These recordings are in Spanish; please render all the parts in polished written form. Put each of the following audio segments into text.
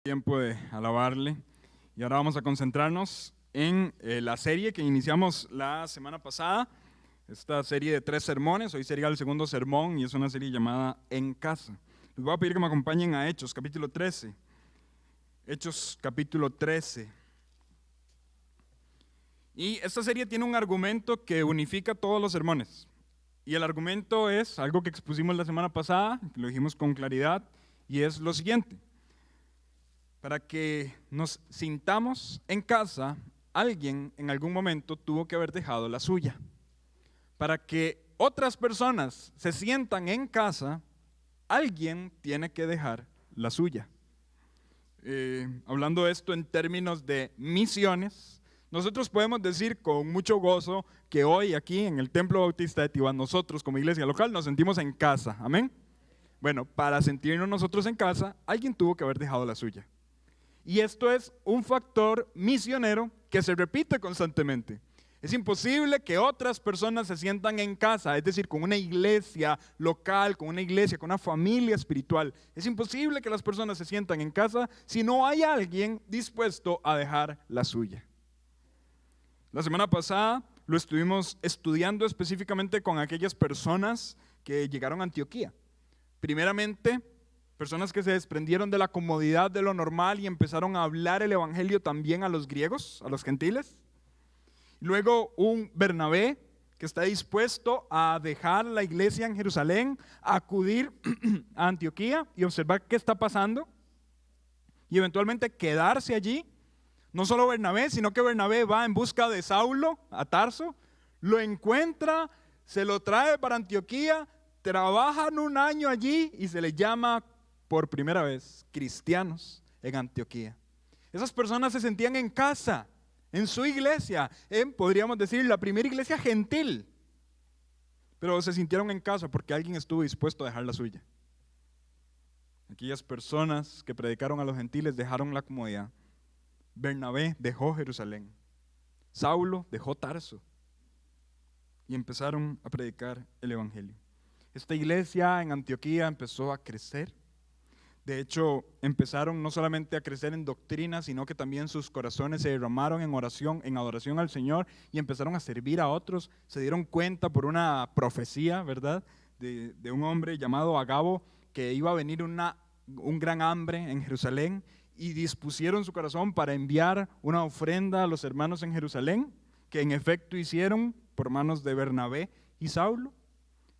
Tiempo de alabarle. Y ahora vamos a concentrarnos en la serie que iniciamos la semana pasada. Esta serie de 3 sermones, hoy sería el segundo sermón y es una serie llamada En Casa. Les voy a pedir que me acompañen a Hechos, capítulo 13. Hechos, capítulo 13. Y esta serie tiene un argumento que unifica todos los sermones. Y el argumento es algo que expusimos la semana pasada, que lo dijimos con claridad, y es lo siguiente. Para que nos sintamos en casa, alguien en algún momento tuvo que haber dejado la suya. Para que otras personas se sientan en casa, alguien tiene que dejar la suya. Hablando de esto en términos de misiones, nosotros podemos decir con mucho gozo que hoy aquí en el Templo Bautista de Tibán, nosotros como iglesia local nos sentimos en casa. ¿Amén? Bueno, para sentirnos nosotros en casa, alguien tuvo que haber dejado la suya. Y esto es un factor misionero que se repite constantemente. Es imposible que otras personas se sientan en casa, es decir, con una iglesia local, con una iglesia, con una familia espiritual. Es imposible que las personas se sientan en casa si no hay alguien dispuesto a dejar la suya. La semana pasada lo estuvimos estudiando específicamente con aquellas personas que llegaron a Antioquía. Primeramente, personas que se desprendieron de la comodidad de lo normal y empezaron a hablar el evangelio también a los griegos, a los gentiles. Luego un Bernabé que está dispuesto a dejar la iglesia en Jerusalén, a acudir a Antioquía y observar qué está pasando y eventualmente quedarse allí. No solo Bernabé, sino que Bernabé va en busca de Saulo a Tarso, lo encuentra, se lo trae para Antioquía, trabajan un año allí y se les llama por primera vez cristianos en Antioquía. Esas personas se sentían en casa, en su iglesia, podríamos decir, la primera iglesia gentil. Pero se sintieron en casa porque alguien estuvo dispuesto a dejar la suya. Aquellas personas que predicaron a los gentiles dejaron la comodidad. Bernabé dejó Jerusalén. Saulo dejó Tarso. Y empezaron a predicar el evangelio. Esta iglesia en Antioquía empezó a crecer. De hecho, empezaron no solamente a crecer en doctrina, sino que también sus corazones se derramaron en oración, en adoración al Señor y empezaron a servir a otros. Se dieron cuenta por una profecía, ¿verdad?, de un hombre llamado Agabo que iba a venir un gran hambre en Jerusalén y dispusieron su corazón para enviar una ofrenda a los hermanos en Jerusalén, que en efecto hicieron por manos de Bernabé y Saulo.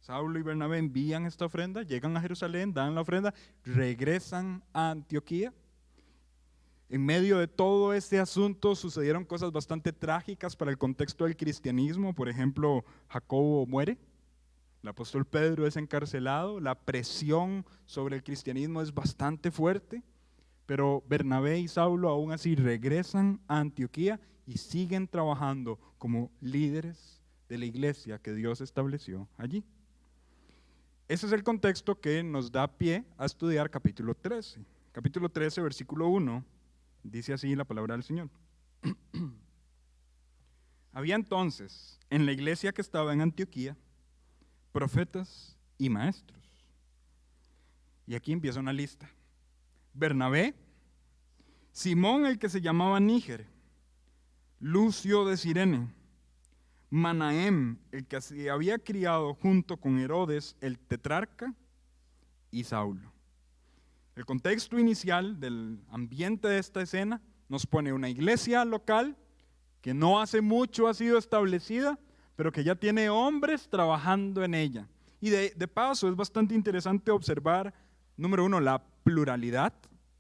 Saulo y Bernabé envían esta ofrenda, llegan a Jerusalén, dan la ofrenda, regresan a Antioquía. En medio de todo este asunto sucedieron cosas bastante trágicas para el contexto del cristianismo. Por ejemplo, Jacobo muere, el apóstol Pedro es encarcelado, la presión sobre el cristianismo es bastante fuerte, pero Bernabé y Saulo aún así regresan a Antioquía y siguen trabajando como líderes de la iglesia que Dios estableció allí. Ese es el contexto que nos da pie a estudiar capítulo 13. Capítulo 13, versículo 1, dice así la palabra del Señor. Había entonces en la iglesia que estaba en Antioquía profetas y maestros. Y aquí empieza una lista. Bernabé, Simón el que se llamaba Níger, Lucio de Cirene, Manahem, el que se había criado junto con Herodes, el tetrarca, y Saulo. El contexto inicial del ambiente de esta escena nos pone una iglesia local que no hace mucho ha sido establecida, pero que ya tiene hombres trabajando en ella. Y de paso es bastante interesante observar, número uno, la pluralidad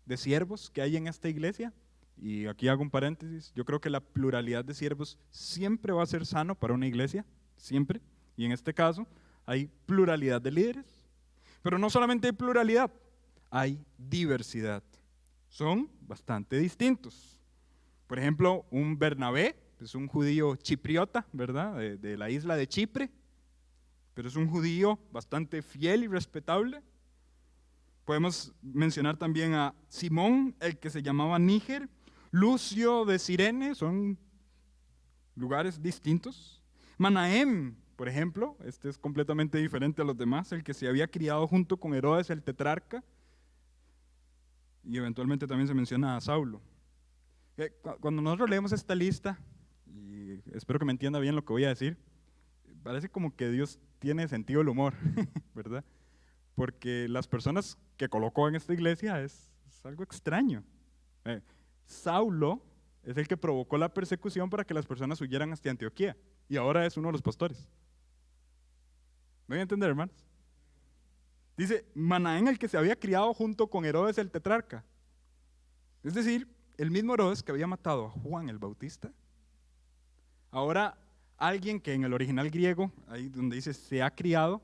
de siervos que hay en esta iglesia. Y aquí hago un paréntesis, yo creo que la pluralidad de siervos siempre va a ser sano para una iglesia, siempre. Y en este caso hay pluralidad de líderes. Pero no solamente hay pluralidad, hay diversidad. Son bastante distintos. Por ejemplo, un Bernabé es un judío chipriota, ¿verdad?, de la isla de Chipre, pero es un judío bastante fiel y respetable. Podemos mencionar también a Simón, el que se llamaba Níger, Lucio de Cirene, son lugares distintos. Manahem, por ejemplo, este es completamente diferente a los demás, el que se había criado junto con Herodes el tetrarca. y eventualmente también se menciona a Saulo. Cuando nosotros leemos esta lista, y espero que me entienda bien lo que voy a decir, parece como que Dios tiene sentido del humor, ¿verdad? Porque las personas que colocó en esta iglesia es algo extraño. Saulo es el que provocó la persecución para que las personas huyeran hasta Antioquía, y ahora es uno de los pastores. ¿Me voy a entender, hermanos? Dice, Manaén, el que se había criado junto con Herodes el tetrarca. Es decir, el mismo Herodes que había matado a Juan el Bautista. Ahora, alguien que en el original griego, ahí donde dice se ha criado,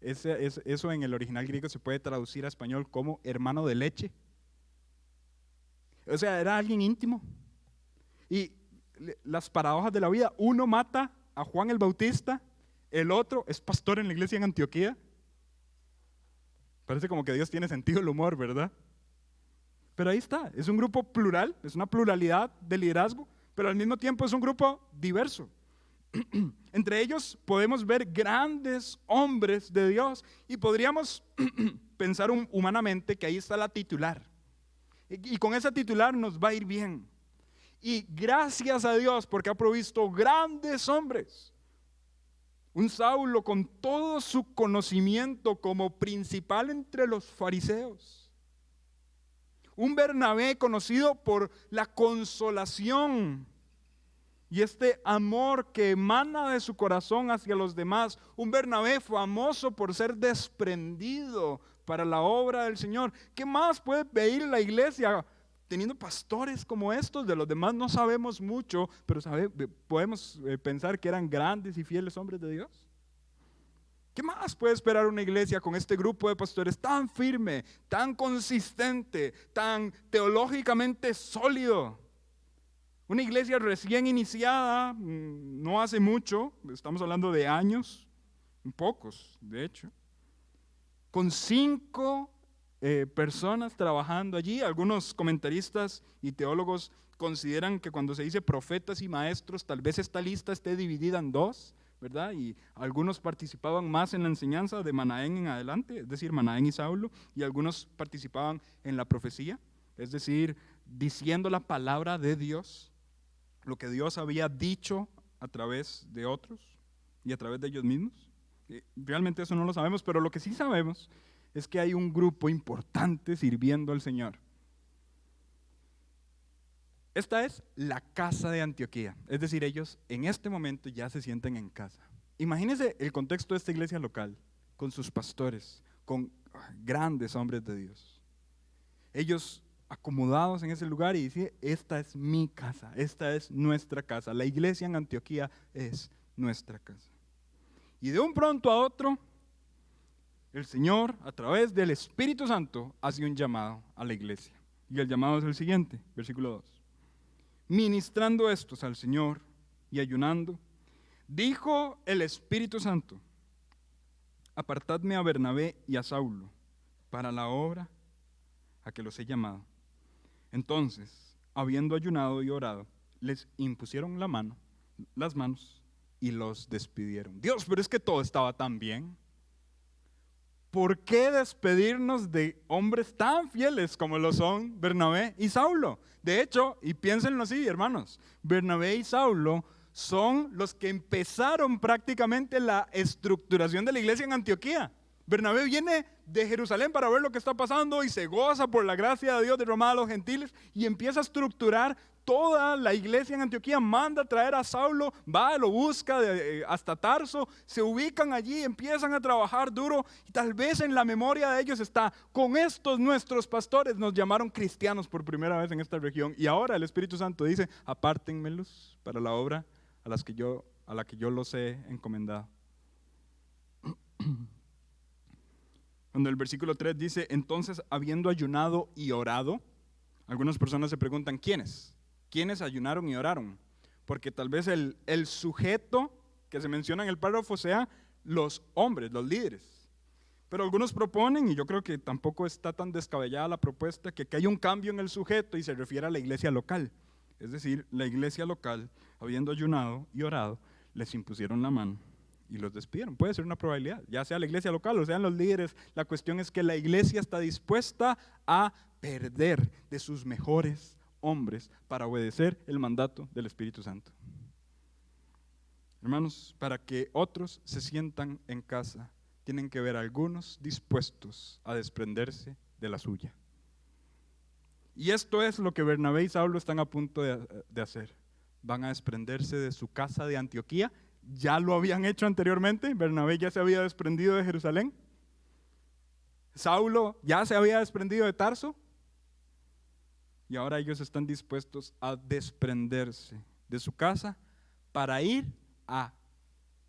eso en el original griego se puede traducir a español como hermano de leche. O sea, era alguien íntimo. Y las paradojas de la vida, uno mata a Juan el Bautista, el otro es pastor en la iglesia en Antioquía. Parece como que Dios tiene sentido del humor, ¿verdad? Pero ahí está, es un grupo plural, es una pluralidad de liderazgo, pero al mismo tiempo es un grupo diverso. Entre ellos podemos ver grandes hombres de Dios y podríamos pensar humanamente que ahí está la titular. Y con esa titular nos va a ir bien. Y gracias a Dios porque ha provisto grandes hombres. Un Saulo con todo su conocimiento como principal entre los fariseos. Un Bernabé conocido por la consolación y este amor que emana de su corazón hacia los demás. Un Bernabé famoso por ser desprendido para la obra del Señor. ¿Qué más puede pedir la iglesia teniendo pastores como estos? De los demás no sabemos mucho, pero podemos pensar que eran grandes y fieles hombres de Dios. ¿Qué más puede esperar una iglesia con este grupo de pastores tan firme, tan consistente, tan teológicamente sólido? Una iglesia recién iniciada, no hace mucho, estamos hablando de años, pocos de hecho, con 5 personas trabajando allí. Algunos comentaristas y teólogos consideran que cuando se dice profetas y maestros, tal vez esta lista esté dividida en 2, ¿verdad? Y algunos participaban más en la enseñanza de Manaén en adelante, es decir, Manaén y Saulo, y algunos participaban en la profecía, es decir, diciendo la palabra de Dios, lo que Dios había dicho a través de otros y a través de ellos mismos. Realmente eso no lo sabemos, pero lo que sí sabemos es que hay un grupo importante sirviendo al Señor. Esta es la casa de Antioquía, es decir, ellos en este momento ya se sienten en casa. Imagínense el contexto de esta iglesia local, con sus pastores, con grandes hombres de Dios. Ellos acomodados en ese lugar y dicen, esta es mi casa, esta es nuestra casa. La iglesia en Antioquía es nuestra casa. Y de un pronto a otro, el Señor, a través del Espíritu Santo, hace un llamado a la iglesia. Y el llamado es el siguiente, versículo 2. Ministrando estos al Señor y ayunando, dijo el Espíritu Santo, apartadme a Bernabé y a Saulo para la obra a que los he llamado. Entonces, habiendo ayunado y orado, les impusieron las manos y los despidieron. Dios, pero es que todo estaba tan bien. ¿Por qué despedirnos de hombres tan fieles como lo son Bernabé y Saulo? De hecho, y piénsenlo así, hermanos, Bernabé y Saulo son los que empezaron prácticamente la estructuración de la iglesia en Antioquía. Bernabé viene de Jerusalén para ver lo que está pasando y se goza por la gracia de Dios derramada a los gentiles y empieza a estructurar toda la iglesia en Antioquía. Manda a traer a Saulo, va, lo busca hasta Tarso, se ubican allí, empiezan a trabajar duro y tal vez en la memoria de ellos está, con estos nuestros pastores nos llamaron cristianos por primera vez en esta región y ahora el Espíritu Santo dice, apártenmelos para la obra a la que yo los he encomendado. Cuando el versículo 3 dice, entonces habiendo ayunado y orado, algunas personas se preguntan, ¿quiénes? ¿Quiénes ayunaron y oraron? Porque tal vez el sujeto que se menciona en el párrafo sea los hombres, los líderes. Pero algunos proponen, y yo creo que tampoco está tan descabellada la propuesta, que hay un cambio en el sujeto y se refiere a la iglesia local. Es decir, la iglesia local, habiendo ayunado y orado, les impusieron la mano y los despidieron. Puede ser una probabilidad, ya sea la iglesia local o sean los líderes. La cuestión es que la iglesia está dispuesta a perder de sus mejores hombres para obedecer el mandato del Espíritu Santo. Hermanos, para que otros se sientan en casa, tienen que ver algunos dispuestos a desprenderse de la suya. Y esto es lo que Bernabé y Saulo están a punto de hacer. Van a desprenderse de su casa de Antioquía. Ya lo habían hecho anteriormente. Bernabé ya se había desprendido de Jerusalén. Saulo ya se había desprendido de Tarso. Y ahora ellos están dispuestos a desprenderse de su casa para ir a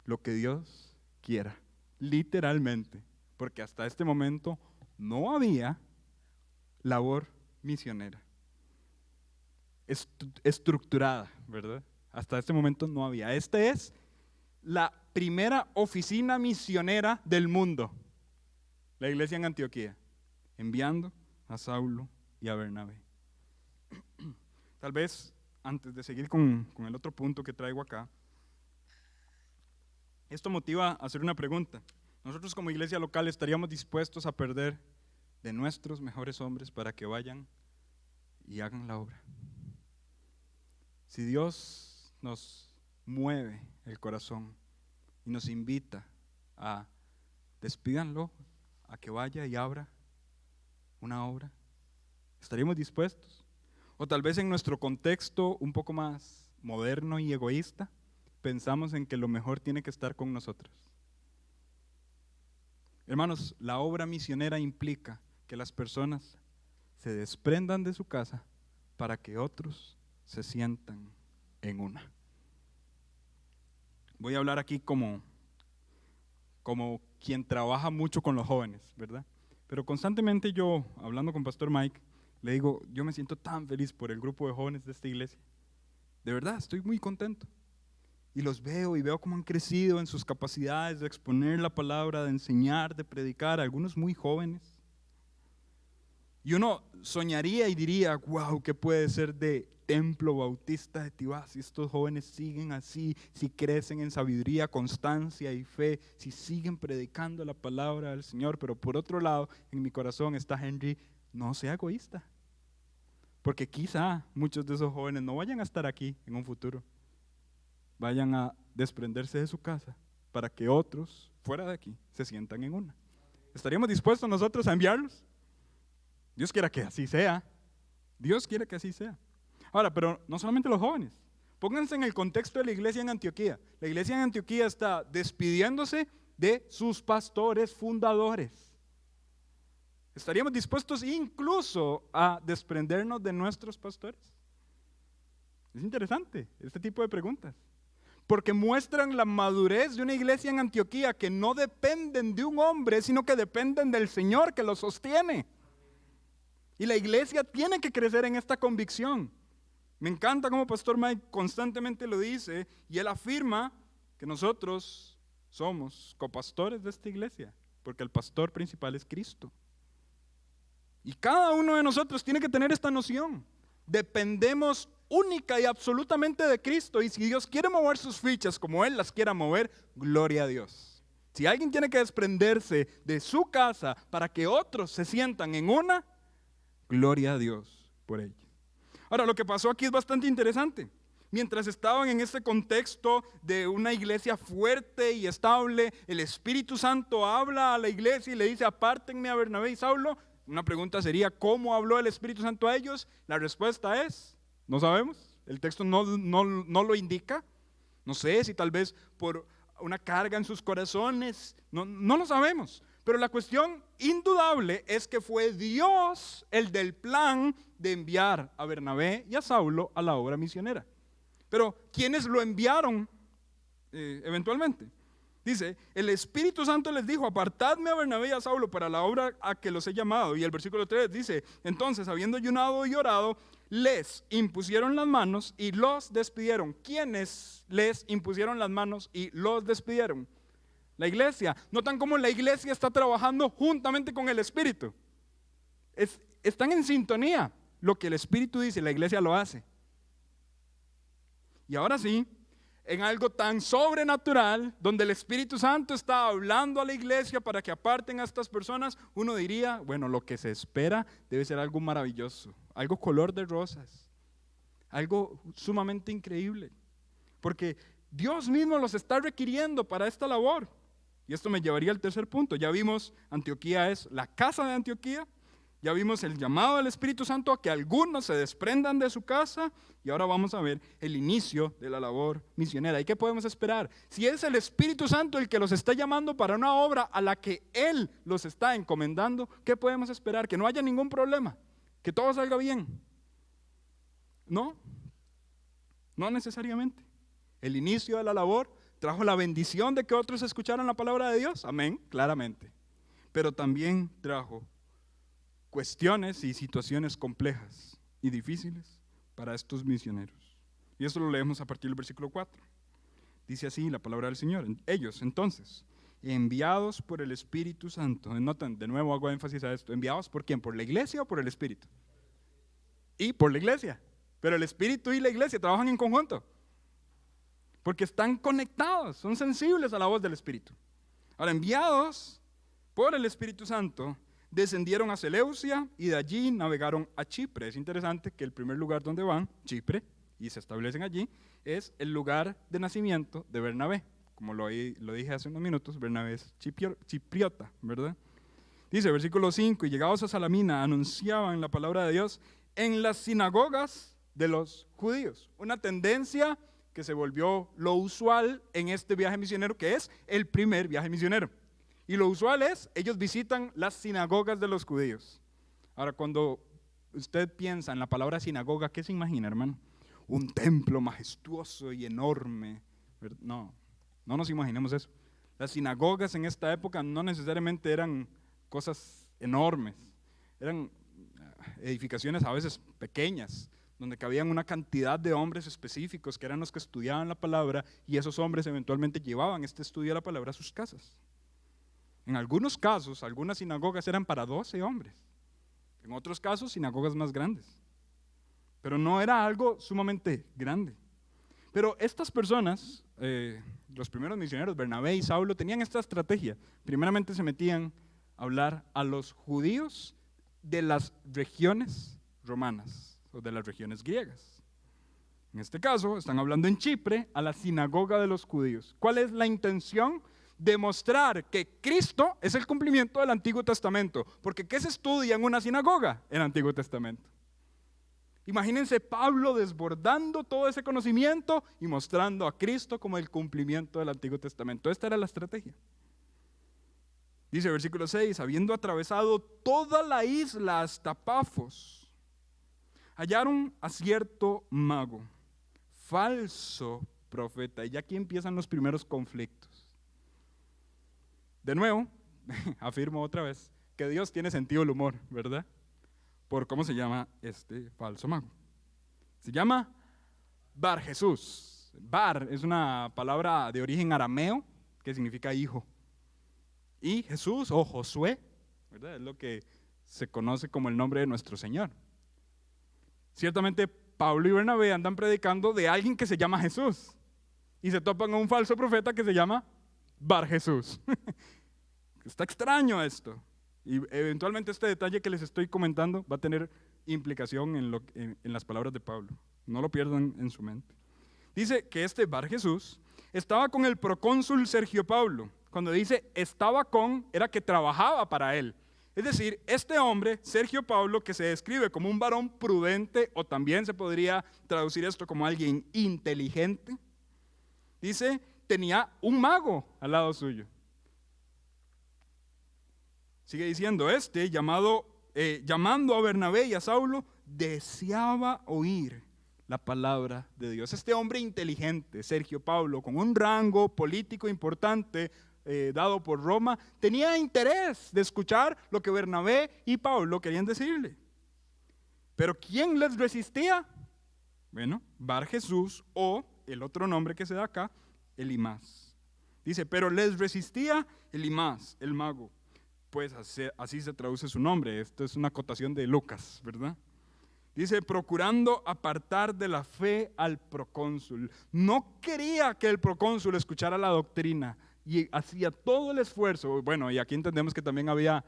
lo que Dios quiera. Literalmente. Porque hasta este momento no había labor misionera estructurada, ¿verdad? Hasta este momento no había. Esta es la primera oficina misionera del mundo, la iglesia en Antioquía, enviando a Saulo y a Bernabé. Tal vez, antes de seguir con el otro punto que traigo acá, esto motiva a hacer una pregunta. Nosotros como iglesia local estaríamos dispuestos a perder de nuestros mejores hombres para que vayan y hagan la obra. Si Dios nos mueve el corazón y nos invita a despídanlo, a que vaya y abra una obra, ¿estaríamos dispuestos? O tal vez en nuestro contexto un poco más moderno y egoísta, pensamos en que lo mejor tiene que estar con nosotros. Hermanos, la obra misionera implica que las personas se desprendan de su casa para que otros se sientan en una. Voy a hablar aquí como quien trabaja mucho con los jóvenes, ¿verdad? Pero constantemente yo, hablando con Pastor Mike, le digo, yo me siento tan feliz por el grupo de jóvenes de esta iglesia. De verdad, estoy muy contento. Y los veo y veo cómo han crecido en sus capacidades de exponer la palabra, de enseñar, de predicar, algunos muy jóvenes. Y uno soñaría y diría, wow, ¿qué puede ser de Templo Bautista de Tibás si estos jóvenes siguen así, si crecen en sabiduría, constancia y fe, si siguen predicando la palabra del Señor? Pero por otro lado, en mi corazón está Henry, no sea egoísta. Porque quizá muchos de esos jóvenes no vayan a estar aquí en un futuro. Vayan a desprenderse de su casa para que otros fuera de aquí se sientan en una. ¿Estaríamos dispuestos nosotros a enviarlos? Dios quiera que así sea. Dios quiere que así sea. Ahora, pero no solamente los jóvenes. Pónganse en el contexto de la iglesia en Antioquía. La iglesia en Antioquía está despidiéndose de sus pastores fundadores. ¿Estaríamos dispuestos incluso a desprendernos de nuestros pastores? Es interesante este tipo de preguntas. Porque muestran la madurez de una iglesia en Antioquía que no dependen de un hombre, sino que dependen del Señor que los sostiene. Y la iglesia tiene que crecer en esta convicción. Me encanta cómo Pastor Mike constantemente lo dice y él afirma que nosotros somos copastores de esta iglesia, porque el pastor principal es Cristo. Y cada uno de nosotros tiene que tener esta noción. Dependemos única y absolutamente de Cristo, y si Dios quiere mover sus fichas como Él las quiera mover, gloria a Dios. Si alguien tiene que desprenderse de su casa para que otros se sientan en una, gloria a Dios por ello. Ahora, lo que pasó aquí es bastante interesante. Mientras estaban en este contexto de una iglesia fuerte y estable, el Espíritu Santo habla a la iglesia y le dice, apártenme a Bernabé y Saulo. Una pregunta sería, ¿cómo habló el Espíritu Santo a ellos? La respuesta es, no sabemos. El texto no lo indica. No sé si tal vez por una carga en sus corazones, no lo sabemos. Pero la cuestión indudable es que fue Dios el del plan de enviar a Bernabé y a Saulo a la obra misionera. Pero ¿quiénes lo enviaron eventualmente? Dice, el Espíritu Santo les dijo, apartadme a Bernabé y a Saulo para la obra a que los he llamado. Y el versículo 3 dice, entonces habiendo ayunado y orado, les impusieron las manos y los despidieron. ¿Quiénes les impusieron las manos y los despidieron? La iglesia. ¿Notan cómo la iglesia está trabajando juntamente con el Espíritu? Están en sintonía. Lo que el Espíritu dice, la iglesia lo hace. Y ahora sí, en algo tan sobrenatural, donde el Espíritu Santo está hablando a la iglesia para que aparten a estas personas, uno diría, bueno, lo que se espera debe ser algo maravilloso, algo color de rosas, algo sumamente increíble, porque Dios mismo los está requiriendo para esta labor. Y esto me llevaría al tercer punto. Ya vimos, Antioquía es la casa de Antioquía. Ya vimos el llamado del Espíritu Santo a que algunos se desprendan de su casa, y ahora vamos a ver el inicio de la labor misionera. ¿Y qué podemos esperar? Si es el Espíritu Santo el que los está llamando para una obra a la que Él los está encomendando, ¿qué podemos esperar? Que no haya ningún problema, que todo salga bien. No, no necesariamente. El inicio de la labor trajo la bendición de que otros escucharan la palabra de Dios, amén, claramente. Pero también trajo cuestiones y situaciones complejas y difíciles para estos misioneros. Y eso lo leemos a partir del versículo 4. Dice así la palabra del Señor. Ellos, entonces, enviados por el Espíritu Santo. Noten, de nuevo hago énfasis a esto. ¿Enviados por quién? ¿Por la iglesia o por el Espíritu? Y por la iglesia. Pero el Espíritu y la iglesia trabajan en conjunto, porque están conectados, son sensibles a la voz del Espíritu. Ahora, enviados por el Espíritu Santo, descendieron a Seleucia y de allí navegaron a Chipre. Es interesante que el primer lugar donde van, Chipre, y se establecen allí, es el lugar de nacimiento de Bernabé. Como lo dije hace unos minutos, Bernabé es chipriota, ¿verdad? Dice, versículo 5, y llegados a Salamina, anunciaban la palabra de Dios en las sinagogas de los judíos. Una tendencia que se volvió lo usual en este viaje misionero, que es el primer viaje misionero. Y lo usual es, ellos visitan las sinagogas de los judíos. Ahora, cuando usted piensa en la palabra sinagoga, ¿qué se imagina, hermano? Un templo majestuoso y enorme. No nos imaginemos eso. Las sinagogas en esta época no necesariamente eran cosas enormes. Eran edificaciones a veces pequeñas, donde cabían una cantidad de hombres específicos que eran los que estudiaban la palabra, y esos hombres eventualmente llevaban este estudio de la palabra a sus casas. En algunos casos, algunas sinagogas eran para 12 hombres. En otros casos, sinagogas más grandes. Pero no era algo sumamente grande. Pero estas personas, los primeros misioneros, Bernabé y Saulo, tenían esta estrategia. Primeramente se metían a hablar a los judíos de las regiones romanas o de las regiones griegas. En este caso, están hablando en Chipre a la sinagoga de los judíos. ¿Cuál es la intención? Demostrar que Cristo es el cumplimiento del Antiguo Testamento. Porque ¿qué se estudia en una sinagoga? En el Antiguo Testamento. Imagínense Pablo desbordando todo ese conocimiento y mostrando a Cristo como el cumplimiento del Antiguo Testamento. Esta era la estrategia. Dice versículo 6, habiendo atravesado toda la isla hasta Pafos, hallaron a cierto mago, falso profeta. Y aquí empiezan los primeros conflictos. De nuevo, afirmo otra vez, que Dios tiene sentido del humor, ¿verdad? Por cómo se llama este falso mago. Se llama Bar Jesús. Bar es una palabra de origen arameo que significa hijo. Y Jesús o Josué, ¿verdad? Es lo que se conoce como el nombre de nuestro Señor. Ciertamente Pablo y Bernabé andan predicando de alguien que se llama Jesús y se topan a un falso profeta que se llama Bar Jesús. Está extraño esto. Y eventualmente este detalle que les estoy comentando va a tener implicación en las palabras de Pablo. No lo pierdan en su mente. Dice que este Bar Jesús estaba con el procónsul Sergio Pablo. Cuando dice estaba con, era que trabajaba para él. Es decir, este hombre, Sergio Pablo, que se describe como un varón prudente, o también se podría traducir esto como alguien inteligente, dice, tenía un mago al lado suyo. Sigue diciendo, llamando a Bernabé y a Saulo, deseaba oír la palabra de Dios. Este hombre inteligente, Sergio Pablo, con un rango político importante dado por Roma, tenía interés de escuchar lo que Bernabé y Pablo querían decirle. Pero ¿quién les resistía? Bueno, Bar Jesús, o el otro nombre que se da acá, Elimás. Dice, pero les resistía Elimás, el mago. Pues así se traduce su nombre. Esto es una acotación de Lucas, ¿verdad? Dice, procurando apartar de la fe al procónsul. No quería que el procónsul escuchara la doctrina y hacía todo el esfuerzo. Bueno, y aquí entendemos que también había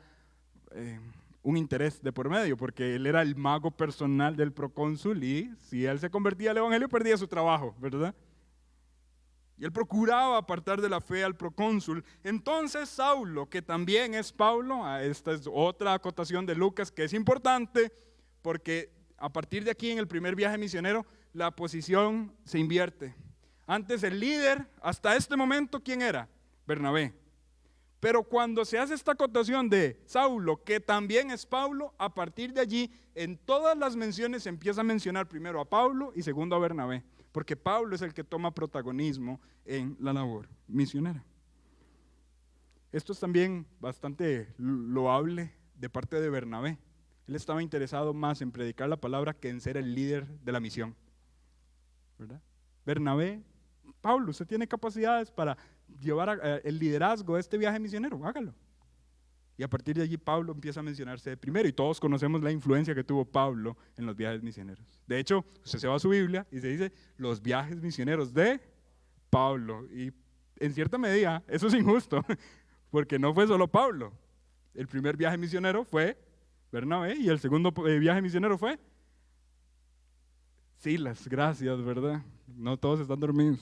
un interés de por medio, porque él era el mago personal del procónsul y si él se convertía al evangelio perdía su trabajo, ¿verdad? Y él procuraba apartar de la fe al procónsul. Entonces Saulo, que también es Pablo, esta es otra acotación de Lucas que es importante, porque a partir de aquí en el primer viaje misionero la posición se invierte. Antes el líder, hasta este momento, ¿quién era? Bernabé. Pero cuando se hace esta acotación de Saulo, que también es Pablo, a partir de allí, en todas las menciones se empieza a mencionar primero a Pablo y segundo a Bernabé, porque Pablo es el que toma protagonismo en la labor misionera. Esto es también bastante loable de parte de Bernabé. Él estaba interesado más en predicar la palabra que en ser el líder de la misión, ¿verdad? Bernabé, Pablo, usted tiene capacidades para llevar el liderazgo de este viaje misionero, hágalo. Y a partir de allí Pablo empieza a mencionarse de primero y todos conocemos la influencia que tuvo Pablo en los viajes misioneros. De hecho, usted se va a su Biblia y se dice los viajes misioneros de Pablo. Y en cierta medida eso es injusto, porque no fue solo Pablo. El primer viaje misionero fue Bernabé y el segundo viaje misionero fue Silas, gracias, ¿verdad? No todos están dormidos.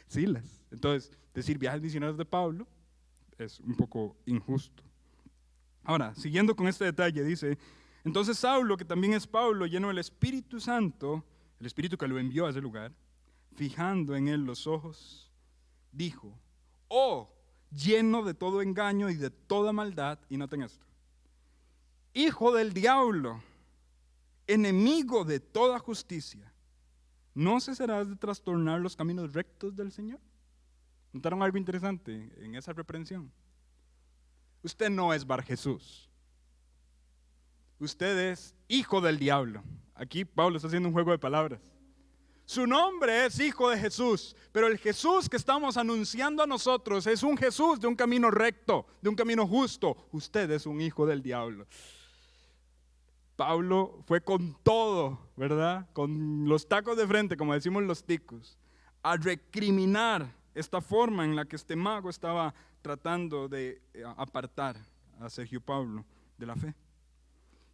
Silas. Entonces, decir viajes misioneros de Pablo es un poco injusto. Ahora, siguiendo con este detalle, dice, entonces Saulo, que también es Pablo, lleno del Espíritu Santo, el Espíritu que lo envió a ese lugar, fijando en él los ojos, dijo, oh, lleno de todo engaño y de toda maldad, y noten esto, hijo del diablo, enemigo de toda justicia, ¿no cesarás de trastornar los caminos rectos del Señor? ¿Notaron algo interesante en esa reprensión? Usted no es Bar Jesús. Usted es hijo del diablo. Aquí Pablo está haciendo un juego de palabras. Su nombre es Hijo de Jesús, pero el Jesús que estamos anunciando a nosotros es un Jesús de un camino recto, de un camino justo. Usted es un hijo del diablo. Pablo fue con todo, ¿verdad? Con los tacos de frente, como decimos los ticos, a recriminar esta forma en la que este mago estaba tratando de apartar a Sergio Pablo de la fe.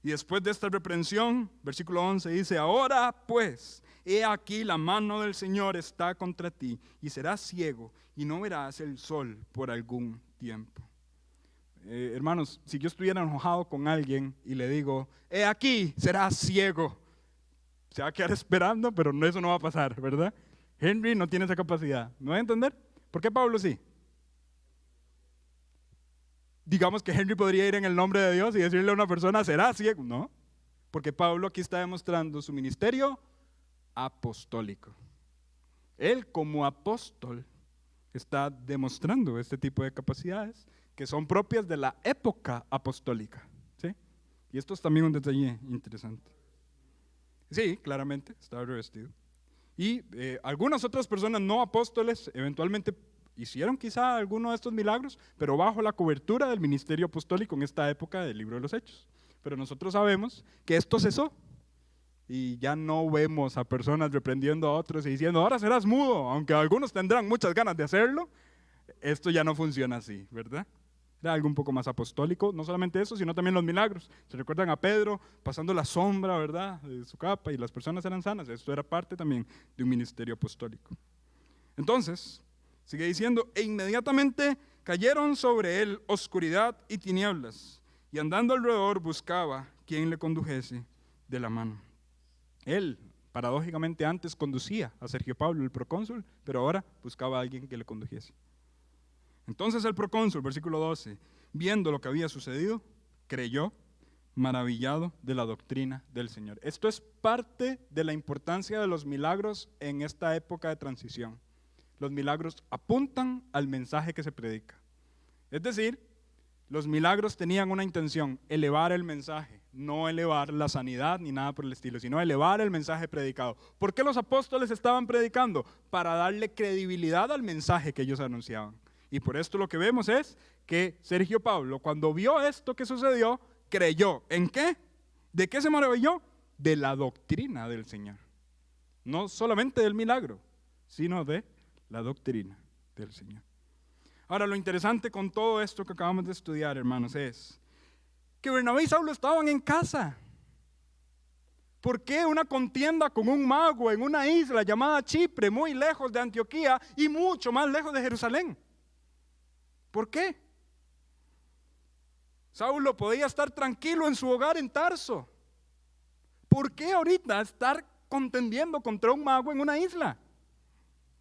Y después de esta reprensión, versículo 11 dice, ahora pues, he aquí la mano del Señor está contra ti y serás ciego y no verás el sol por algún tiempo. Hermanos, si yo estuviera enojado con alguien y le digo, he aquí, serás ciego, se va a quedar esperando, pero eso no va a pasar, ¿verdad? Henry no tiene esa capacidad. ¿Me va a entender? ¿Por qué Pablo sí? Digamos que Henry podría ir en el nombre de Dios y decirle a una persona, será ciego. No, porque Pablo aquí está demostrando su ministerio apostólico. Él como apóstol está demostrando este tipo de capacidades que son propias de la época apostólica, ¿sí? Y esto es también un detalle interesante. Sí, claramente, estaba revestido. Y algunas otras personas no apóstoles eventualmente hicieron quizá alguno de estos milagros, pero bajo la cobertura del ministerio apostólico en esta época del libro de los Hechos. Pero nosotros sabemos que esto cesó y ya no vemos a personas reprendiendo a otros y diciendo, ahora serás mudo, aunque algunos tendrán muchas ganas de hacerlo, esto ya no funciona así, ¿verdad? Era algo un poco más apostólico, no solamente eso, sino también los milagros. Se recuerdan a Pedro pasando la sombra, ¿verdad?, de su capa y las personas eran sanas. Esto era parte también de un ministerio apostólico. Entonces, sigue diciendo, e inmediatamente cayeron sobre él oscuridad y tinieblas, y andando alrededor buscaba quien le condujese de la mano. Él, paradójicamente, antes conducía a Sergio Pablo, el procónsul, pero ahora buscaba a alguien que le condujese. Entonces el procónsul, versículo 12, viendo lo que había sucedido, creyó, maravillado de la doctrina del Señor. Esto es parte de la importancia de los milagros en esta época de transición. Los milagros apuntan al mensaje que se predica. Es decir, los milagros tenían una intención, elevar el mensaje, no elevar la sanidad ni nada por el estilo, sino elevar el mensaje predicado. ¿Por qué los apóstoles estaban predicando? Para darle credibilidad al mensaje que ellos anunciaban. Y por esto lo que vemos es que Sergio Pablo, cuando vio esto que sucedió, creyó. ¿En qué? ¿De qué se maravilló? de la doctrina del Señor. No solamente del milagro, sino de la doctrina del Señor. Ahora, lo interesante con todo esto que acabamos de estudiar, hermanos, es que Bernabé y Saulo estaban en casa. ¿Por qué una contienda con un mago en una isla llamada Chipre, muy lejos de Antioquía y mucho más lejos de Jerusalén? ¿Por qué? Saulo podía estar tranquilo en su hogar en Tarso. ¿Por qué ahorita estar contendiendo contra un mago en una isla?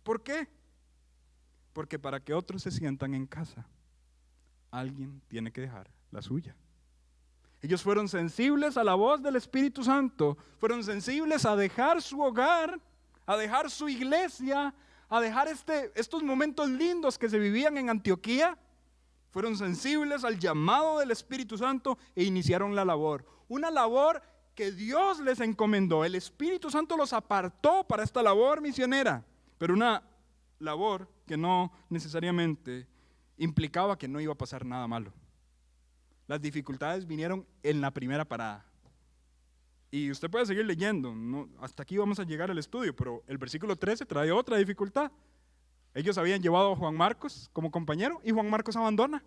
¿Por qué? Porque para que otros se sientan en casa, alguien tiene que dejar la suya. Ellos fueron sensibles a la voz del Espíritu Santo, fueron sensibles a dejar su hogar, a dejar su iglesia, a dejar estos momentos lindos que se vivían en Antioquía. Fueron sensibles al llamado del Espíritu Santo e iniciaron la labor. Una labor que Dios les encomendó. El Espíritu Santo los apartó para esta labor misionera, pero una labor que no necesariamente implicaba que no iba a pasar nada malo. Las dificultades vinieron en la primera parada. Y usted puede seguir leyendo, hasta aquí vamos a llegar al estudio, pero el versículo 13 trae otra dificultad. Ellos habían llevado a Juan Marcos como compañero y Juan Marcos abandona.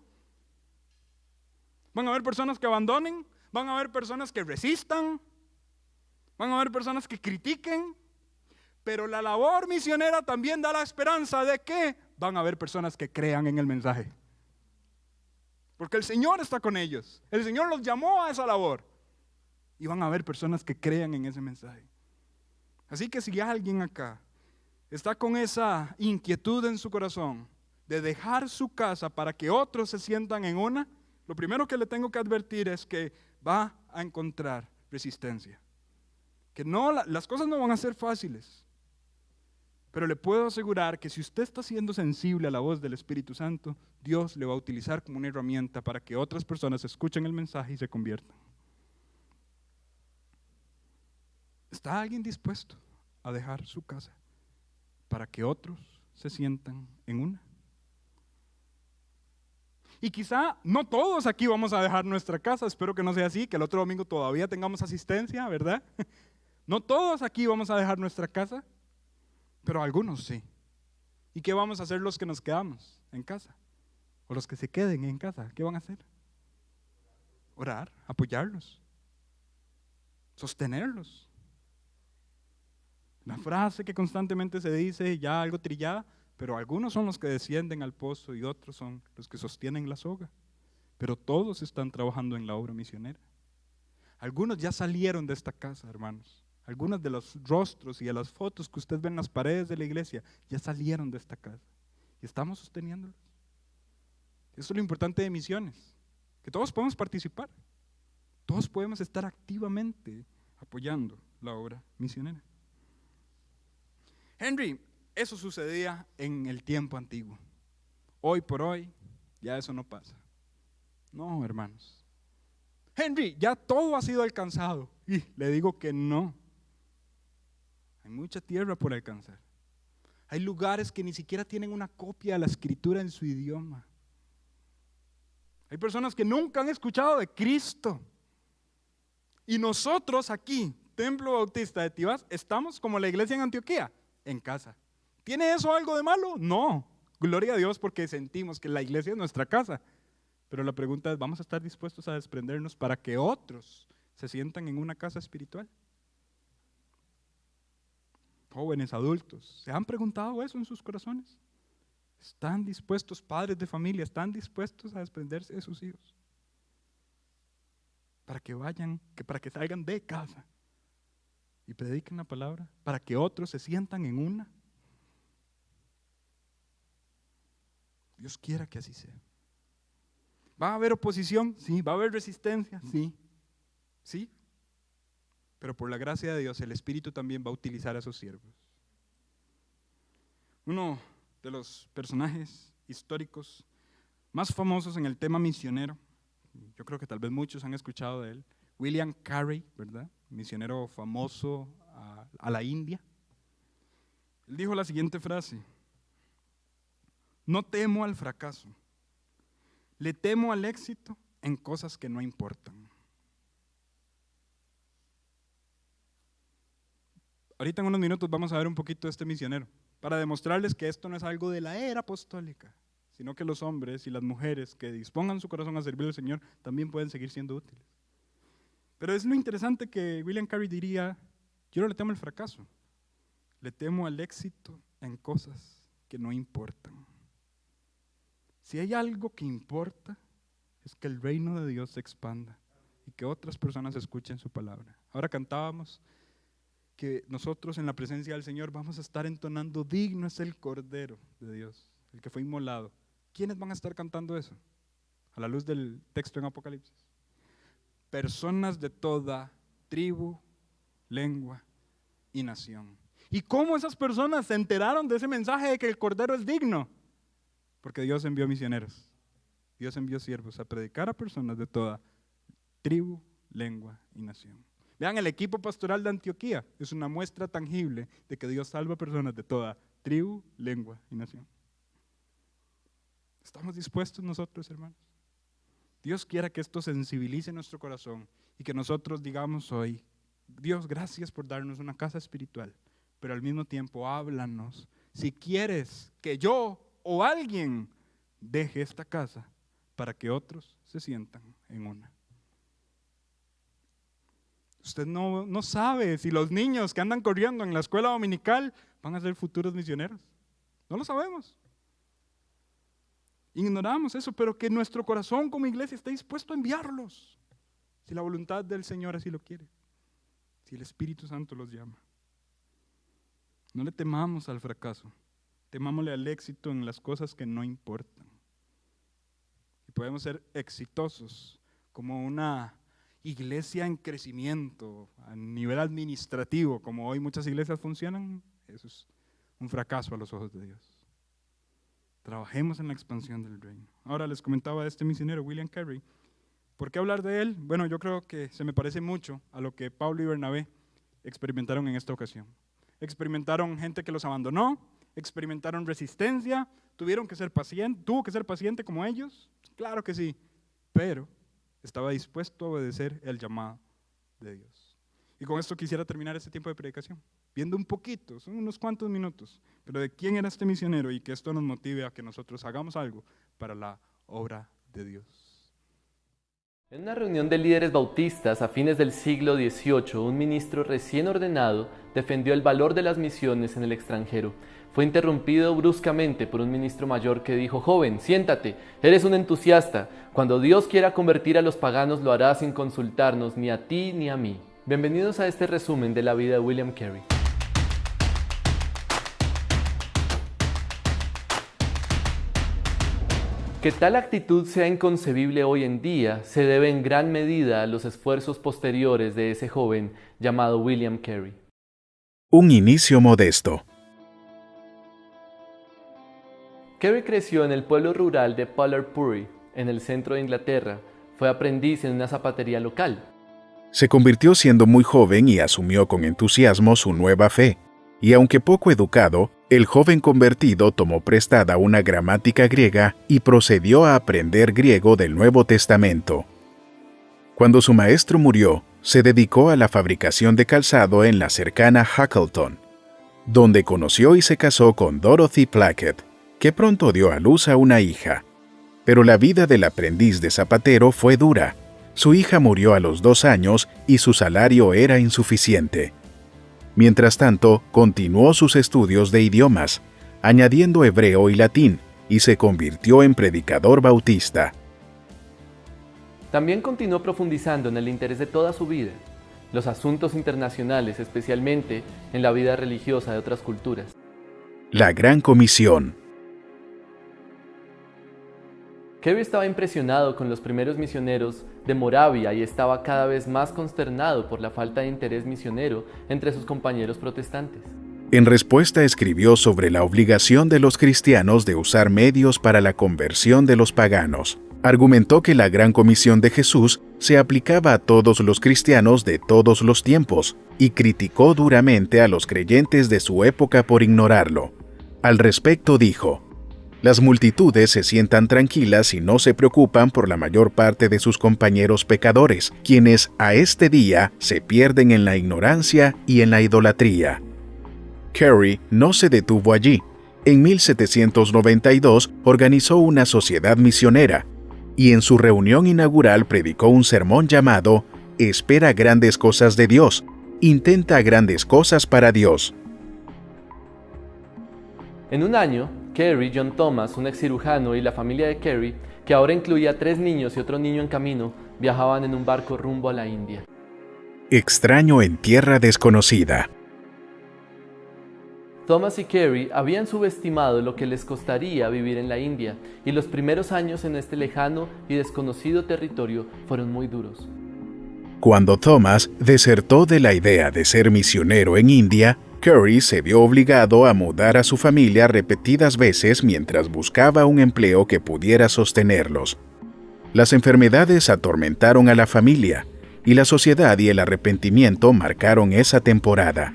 Van a haber personas que abandonen, van a haber personas que resistan, van a haber personas que critiquen, pero la labor misionera también da la esperanza de que van a haber personas que crean en el mensaje. Porque el Señor está con ellos. El Señor los llamó a esa labor. Y van a haber personas que crean en ese mensaje. Así que si alguien acá está con esa inquietud en su corazón de dejar su casa para que otros se sientan en una, lo primero que le tengo que advertir es que va a encontrar resistencia. Que no, las cosas no van a ser fáciles. Pero le puedo asegurar que si usted está siendo sensible a la voz del Espíritu Santo, Dios le va a utilizar como una herramienta para que otras personas escuchen el mensaje y se conviertan. ¿Está alguien dispuesto a dejar su casa para que otros se sientan en una? Y quizá no todos aquí vamos a dejar nuestra casa, espero que no sea así, que el otro domingo todavía tengamos asistencia, ¿verdad? No todos aquí vamos a dejar nuestra casa, pero algunos sí. ¿Y qué vamos a hacer los que nos quedamos en casa? O los que se queden en casa, ¿qué van a hacer? Orar, apoyarlos, sostenerlos. La frase que constantemente se dice, ya algo trillada, pero algunos son los que descienden al pozo y otros son los que sostienen la soga. Pero todos están trabajando en la obra misionera. Algunos ya salieron de esta casa, hermanos. Algunos de los rostros y de las fotos que usted ve en las paredes de la iglesia ya salieron de esta casa. Y estamos sosteniéndolos. Eso es lo importante de misiones, que todos podemos participar. Todos podemos estar activamente apoyando la obra misionera. Henry, eso sucedía en el tiempo antiguo. Hoy por hoy, ya eso no pasa. No, hermanos. Henry, ya todo ha sido alcanzado. Y le digo que no. Hay mucha tierra por alcanzar. Hay lugares que ni siquiera tienen una copia de la escritura en su idioma. Hay personas que nunca han escuchado de Cristo. Y nosotros aquí, Templo Bautista de Tibás, estamos como la iglesia en Antioquía, en casa. ¿Tiene eso algo de malo? No. Gloria a Dios porque sentimos que la iglesia es nuestra casa. Pero la pregunta es, ¿vamos a estar dispuestos a desprendernos para que otros se sientan en una casa espiritual? Jóvenes, adultos, ¿se han preguntado eso en sus corazones? ¿Están dispuestos, padres de familia, están dispuestos a desprenderse de sus hijos? Para que vayan, para que salgan de casa y prediquen la palabra, para que otros se sientan en una. Dios quiera que así sea. ¿Va a haber oposición? Sí. ¿Va a haber resistencia? Sí. Sí. Pero por la gracia de Dios, el Espíritu también va a utilizar a sus siervos. Uno de los personajes históricos más famosos en el tema misionero, yo creo que tal vez muchos han escuchado de él, William Carey, ¿verdad? Misionero famoso a la India. Él dijo la siguiente frase: no temo al fracaso, le temo al éxito en cosas que no importan. Ahorita en unos minutos vamos a ver un poquito de este misionero, para demostrarles que esto no es algo de la era apostólica, sino que los hombres y las mujeres que dispongan su corazón a servir al Señor también pueden seguir siendo útiles. Pero es lo interesante que William Carey diría: yo no le temo al fracaso, le temo al éxito en cosas que no importan. Si hay algo que importa, es que el reino de Dios se expanda y que otras personas escuchen su palabra. Ahora cantábamos que nosotros en la presencia del Señor vamos a estar entonando: digno es el Cordero de Dios, el que fue inmolado. ¿Quiénes van a estar cantando eso? A la luz del texto en Apocalipsis. Personas de toda tribu, lengua y nación. ¿Y cómo esas personas se enteraron de ese mensaje de que el Cordero es digno? Porque Dios envió misioneros. Dios envió siervos a predicar a personas de toda tribu, lengua y nación. Vean, el equipo pastoral de Antioquía es una muestra tangible de que Dios salva a personas de toda tribu, lengua y nación. ¿Estamos dispuestos nosotros, hermanos? Dios quiera que esto sensibilice nuestro corazón y que nosotros digamos hoy: Dios, gracias por darnos una casa espiritual, pero al mismo tiempo háblanos si quieres que yo o alguien deje esta casa para que otros se sientan en una. Usted no sabe si los niños que andan corriendo en la escuela dominical van a ser futuros misioneros. No lo sabemos. Ignoramos eso, pero que nuestro corazón como iglesia esté dispuesto a enviarlos, si la voluntad del Señor así lo quiere, si el Espíritu Santo los llama. No le temamos al fracaso, temámosle al éxito en las cosas que no importan. Y podemos ser exitosos como una iglesia en crecimiento a nivel administrativo, como hoy muchas iglesias funcionan. Eso es un fracaso a los ojos de Dios. Trabajemos en la expansión del reino. Ahora les comentaba de este misionero, William Carey. ¿Por qué hablar de él? Bueno, yo creo que se me parece mucho a lo que Pablo y Bernabé experimentaron en esta ocasión. Experimentaron gente que los abandonó, experimentaron resistencia, tuvo que ser paciente como ellos, claro que sí, pero estaba dispuesto a obedecer el llamado de Dios. Y con esto quisiera terminar este tiempo de predicación, viendo un poquito, son unos cuantos minutos, pero de quién era este misionero y que esto nos motive a que nosotros hagamos algo para la obra de Dios. En una reunión de líderes bautistas a fines del siglo XVIII, un ministro recién ordenado defendió el valor de las misiones en el extranjero. Fue interrumpido bruscamente por un ministro mayor que dijo: joven, siéntate, eres un entusiasta. Cuando Dios quiera convertir a los paganos lo hará sin consultarnos ni a ti ni a mí. Bienvenidos a este resumen de la vida de William Carey. Que tal actitud sea inconcebible hoy en día se debe en gran medida a los esfuerzos posteriores de ese joven llamado William Carey. Un inicio modesto. Carey creció en el pueblo rural de Pollarpurry, en el centro de Inglaterra. Fue aprendiz en una zapatería local. Se convirtió siendo muy joven y asumió con entusiasmo su nueva fe. Y aunque poco educado, el joven convertido tomó prestada una gramática griega y procedió a aprender griego del Nuevo Testamento. Cuando su maestro murió, se dedicó a la fabricación de calzado en la cercana Hackleton, donde conoció y se casó con Dorothy Plackett, que pronto dio a luz a una hija. Pero la vida del aprendiz de zapatero fue dura. Su hija murió a los 2 años y su salario era insuficiente. Mientras tanto, continuó sus estudios de idiomas, añadiendo hebreo y latín, y se convirtió en predicador bautista. También continuó profundizando en el interés de toda su vida, los asuntos internacionales, especialmente en la vida religiosa de otras culturas. La Gran Comisión. Carey estaba impresionado con los primeros misioneros de Moravia y estaba cada vez más consternado por la falta de interés misionero entre sus compañeros protestantes. En respuesta escribió sobre la obligación de los cristianos de usar medios para la conversión de los paganos. Argumentó que la Gran Comisión de Jesús se aplicaba a todos los cristianos de todos los tiempos y criticó duramente a los creyentes de su época por ignorarlo. Al respecto dijo: las multitudes se sientan tranquilas y no se preocupan por la mayor parte de sus compañeros pecadores, quienes a este día se pierden en la ignorancia y en la idolatría. Carey no se detuvo allí. En 1792 organizó una sociedad misionera y en su reunión inaugural predicó un sermón llamado Espera grandes cosas de Dios, intenta grandes cosas para Dios. En un año, Carey, John Thomas, un ex cirujano, y la familia de Carey, que ahora incluía 3 niños y otro niño en camino, viajaban en un barco rumbo a la India. Extraño en tierra desconocida. Thomas y Carey habían subestimado lo que les costaría vivir en la India, y los primeros años en este lejano y desconocido territorio fueron muy duros. Cuando Thomas desertó de la idea de ser misionero en India, Carey se vio obligado a mudar a su familia repetidas veces mientras buscaba un empleo que pudiera sostenerlos. Las enfermedades atormentaron a la familia, y la sociedad y el arrepentimiento marcaron esa temporada.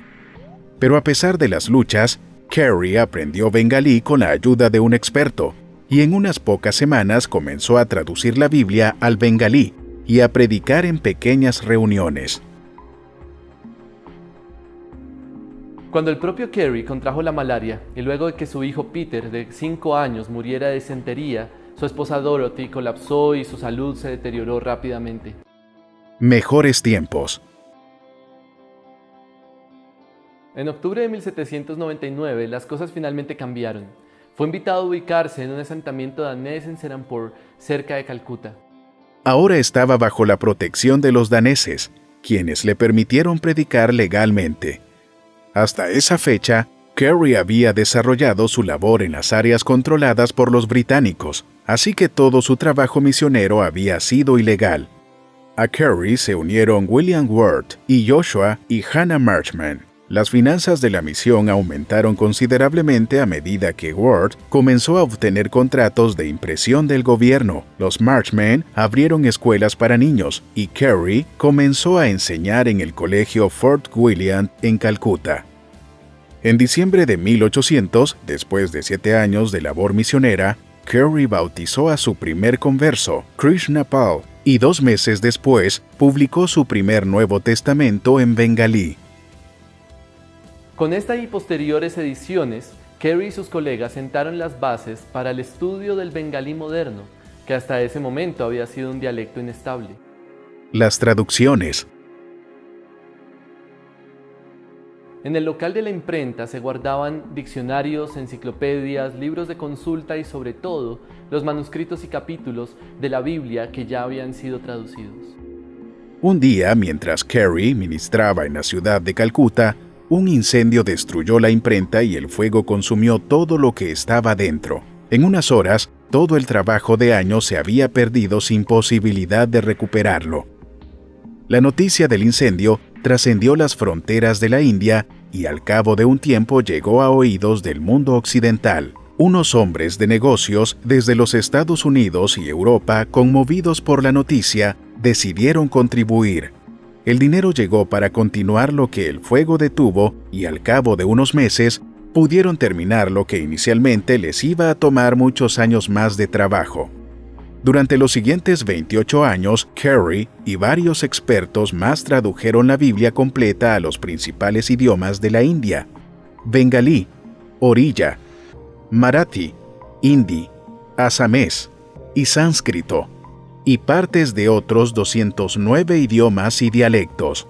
Pero a pesar de las luchas, Carey aprendió bengalí con la ayuda de un experto, y en unas pocas semanas comenzó a traducir la Biblia al bengalí y a predicar en pequeñas reuniones. Cuando el propio Carey contrajo la malaria y luego de que su hijo Peter, de 5 años, muriera de disentería, su esposa Dorothy colapsó y su salud se deterioró rápidamente. Mejores tiempos. En octubre de 1799, las cosas finalmente cambiaron. Fue invitado a ubicarse en un asentamiento danés en Serampore, cerca de Calcuta. Ahora estaba bajo la protección de los daneses, quienes le permitieron predicar legalmente. Hasta esa fecha, Carey había desarrollado su labor en las áreas controladas por los británicos, así que todo su trabajo misionero había sido ilegal. A Carey se unieron William Ward y Joshua y Hannah Marchman. Las finanzas de la misión aumentaron considerablemente a medida que Ward comenzó a obtener contratos de impresión del gobierno. Los Marchman abrieron escuelas para niños y Carey comenzó a enseñar en el colegio Fort William en Calcuta. En diciembre de 1800, después de 7 años de labor misionera, Carey bautizó a su primer converso, Krishna Pal, y 2 meses después publicó su primer Nuevo Testamento en bengalí. Con esta y posteriores ediciones, Carey y sus colegas sentaron las bases para el estudio del bengalí moderno, que hasta ese momento había sido un dialecto inestable. Las traducciones. En el local de la imprenta se guardaban diccionarios, enciclopedias, libros de consulta y sobre todo los manuscritos y capítulos de la Biblia que ya habían sido traducidos. Un día, mientras Carey ministraba en la ciudad de Calcuta, un incendio destruyó la imprenta y el fuego consumió todo lo que estaba dentro. En unas horas, todo el trabajo de años se había perdido sin posibilidad de recuperarlo. La noticia del incendio trascendió las fronteras de la India y al cabo de un tiempo llegó a oídos del mundo occidental. Unos hombres de negocios desde los Estados Unidos y Europa, conmovidos por la noticia, decidieron contribuir. El dinero llegó para continuar lo que el fuego detuvo y al cabo de unos meses pudieron terminar lo que inicialmente les iba a tomar muchos años más de trabajo. Durante los siguientes 28 años, Carey y varios expertos más tradujeron la Biblia completa a los principales idiomas de la India: bengalí, oriya, marathi, hindi, asamés y sánscrito, y partes de otros 209 idiomas y dialectos.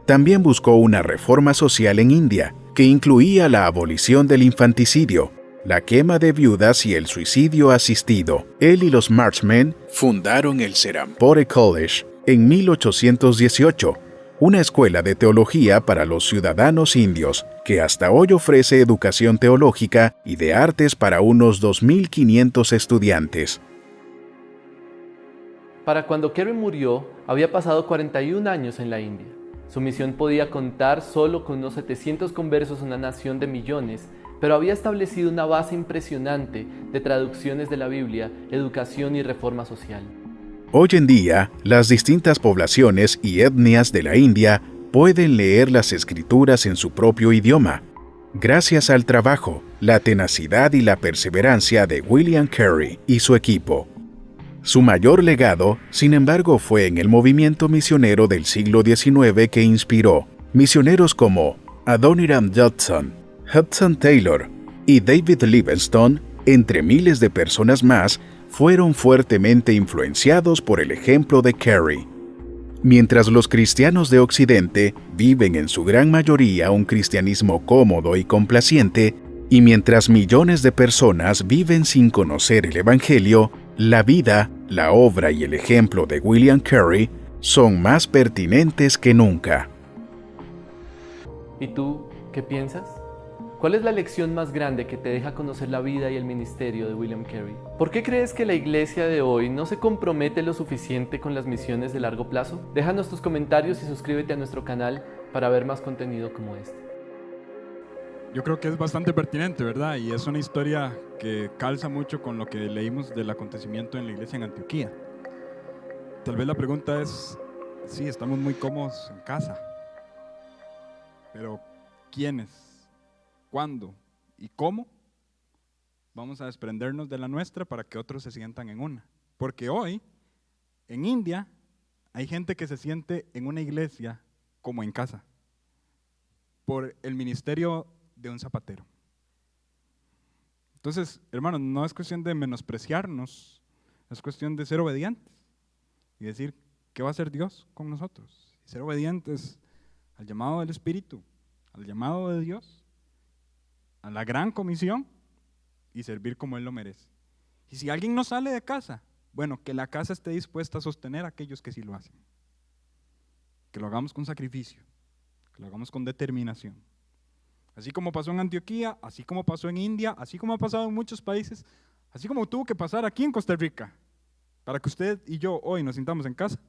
También buscó una reforma social en India, que incluía la abolición del infanticidio, la quema de viudas y el suicidio asistido. Él y los Marchman fundaron el Serampore College en 1818, una escuela de teología para los ciudadanos indios, que hasta hoy ofrece educación teológica y de artes para unos 2.500 estudiantes. Para cuando Carey murió, había pasado 41 años en la India. Su misión podía contar solo con unos 700 conversos en una nación de millones, pero había establecido una base impresionante de traducciones de la Biblia, educación y reforma social. Hoy en día, las distintas poblaciones y etnias de la India pueden leer las escrituras en su propio idioma, gracias al trabajo, la tenacidad y la perseverancia de William Carey y su equipo. Su mayor legado, sin embargo, fue en el movimiento misionero del siglo XIX que inspiró misioneros como Adoniram Judson, Hudson Taylor y David Livingstone, entre miles de personas más, fueron fuertemente influenciados por el ejemplo de Carey. Mientras los cristianos de Occidente viven en su gran mayoría un cristianismo cómodo y complaciente, y mientras millones de personas viven sin conocer el Evangelio, la vida, la obra y el ejemplo de William Carey son más pertinentes que nunca. ¿Y tú qué piensas? ¿Cuál es la lección más grande que te deja conocer la vida y el ministerio de William Carey? ¿Por qué crees que la iglesia de hoy no se compromete lo suficiente con las misiones de largo plazo? Déjanos tus comentarios y suscríbete a nuestro canal para ver más contenido como este. Yo creo que es bastante pertinente, ¿verdad? Y es una historia que calza mucho con lo que leímos del acontecimiento en la iglesia en Antioquía. Tal vez la pregunta es, sí, estamos muy cómodos en casa, pero ¿quiénes? ¿Cuándo y cómo vamos a desprendernos de la nuestra para que otros se sientan en una? Porque hoy, en India, hay gente que se siente en una iglesia como en casa, por el ministerio de un zapatero. Entonces, hermanos, no es cuestión de menospreciarnos, es cuestión de ser obedientes y decir, ¿qué va a hacer Dios con nosotros? Y ser obedientes al llamado del Espíritu, al llamado de Dios, a la gran comisión y servir como Él lo merece. Y si alguien no sale de casa, bueno, que la casa esté dispuesta a sostener a aquellos que sí lo hacen. Que lo hagamos con sacrificio, que lo hagamos con determinación. Así como pasó en Antioquía, así como pasó en India, así como ha pasado en muchos países, así como tuvo que pasar aquí en Costa Rica, para que usted y yo hoy nos sintamos en casa.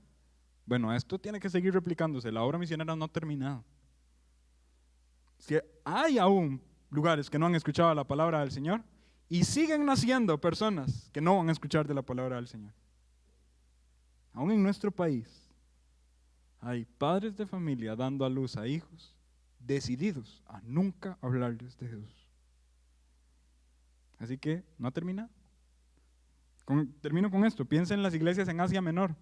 Bueno, esto tiene que seguir replicándose, la obra misionera no ha terminado. Si hay aún lugares que no han escuchado la palabra del Señor y siguen naciendo personas que no van a escuchar de la palabra del Señor. Aún en nuestro país hay padres de familia dando a luz a hijos decididos a nunca hablarles de Jesús. Así que no ha terminado. Termino con esto. Piensa en las iglesias en Asia Menor,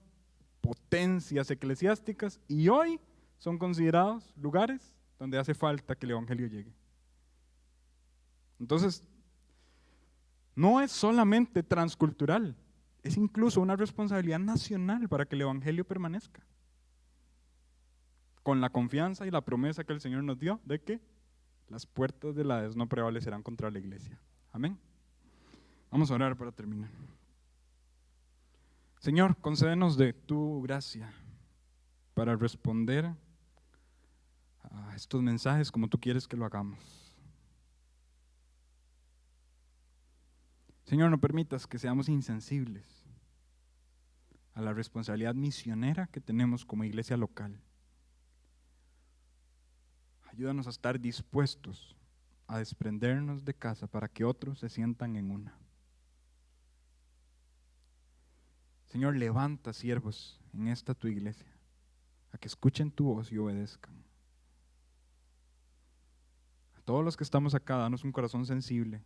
potencias eclesiásticas, y hoy son considerados lugares donde hace falta que el evangelio llegue. Entonces, no es solamente transcultural, es incluso una responsabilidad nacional para que el evangelio permanezca. Con la confianza y la promesa que el Señor nos dio de que las puertas del Hades no prevalecerán contra la iglesia. Amén. Vamos a orar para terminar. Señor, concédenos de tu gracia para responder a estos mensajes como tú quieres que lo hagamos. Señor, no permitas que seamos insensibles a la responsabilidad misionera que tenemos como iglesia local. Ayúdanos a estar dispuestos a desprendernos de casa para que otros se sientan en una. Señor, levanta siervos en esta tu iglesia a que escuchen tu voz y obedezcan. A todos los que estamos acá, danos un corazón sensible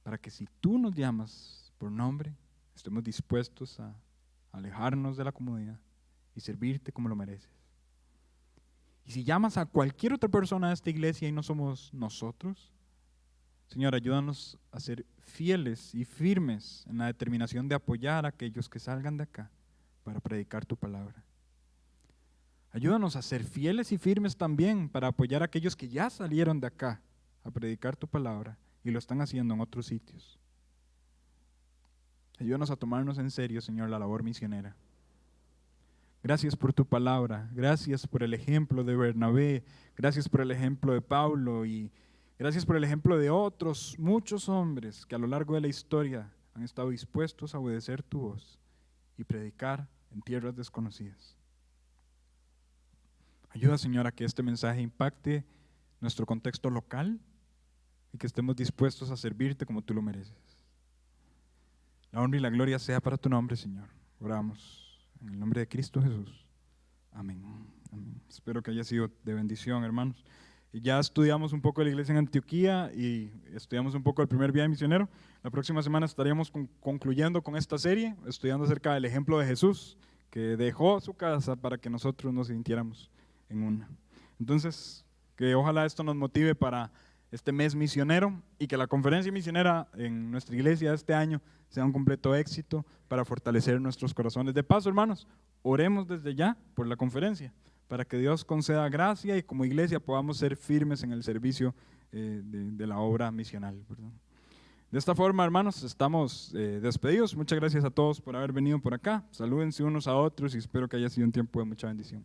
para que si tú nos llamas por nombre, estemos dispuestos a alejarnos de la comodidad y servirte como lo mereces. Y si llamas a cualquier otra persona de esta iglesia y no somos nosotros, Señor, ayúdanos a ser fieles y firmes en la determinación de apoyar a aquellos que salgan de acá para predicar tu palabra. Ayúdanos a ser fieles y firmes también para apoyar a aquellos que ya salieron de acá a predicar tu palabra y lo están haciendo en otros sitios. Ayúdanos a tomarnos en serio, Señor, la labor misionera. Gracias por tu palabra, gracias por el ejemplo de Bernabé, gracias por el ejemplo de Pablo y gracias por el ejemplo de otros muchos hombres que a lo largo de la historia han estado dispuestos a obedecer tu voz y predicar en tierras desconocidas. Ayuda, Señor, a que este mensaje impacte nuestro contexto local y que estemos dispuestos a servirte como tú lo mereces. La honra y la gloria sea para tu nombre, Señor. Oramos en el nombre de Cristo Jesús. Amén. Amén. Espero que haya sido de bendición, hermanos. Y ya estudiamos un poco de la iglesia en Antioquía y estudiamos un poco el primer viaje misionero. La próxima semana estaríamos concluyendo con esta serie, estudiando acerca del ejemplo de Jesús, que dejó su casa para que nosotros nos sintiéramos en una. Entonces, que ojalá esto nos motive para este mes misionero y que la conferencia misionera en nuestra iglesia este año sea un completo éxito para fortalecer nuestros corazones. De paso, hermanos, oremos desde ya por la conferencia, para que Dios conceda gracia y como iglesia podamos ser firmes en el servicio de la obra misional. Perdón. De esta forma, hermanos, estamos despedidos. Muchas gracias a todos por haber venido por acá. Salúdense unos a otros y espero que haya sido un tiempo de mucha bendición.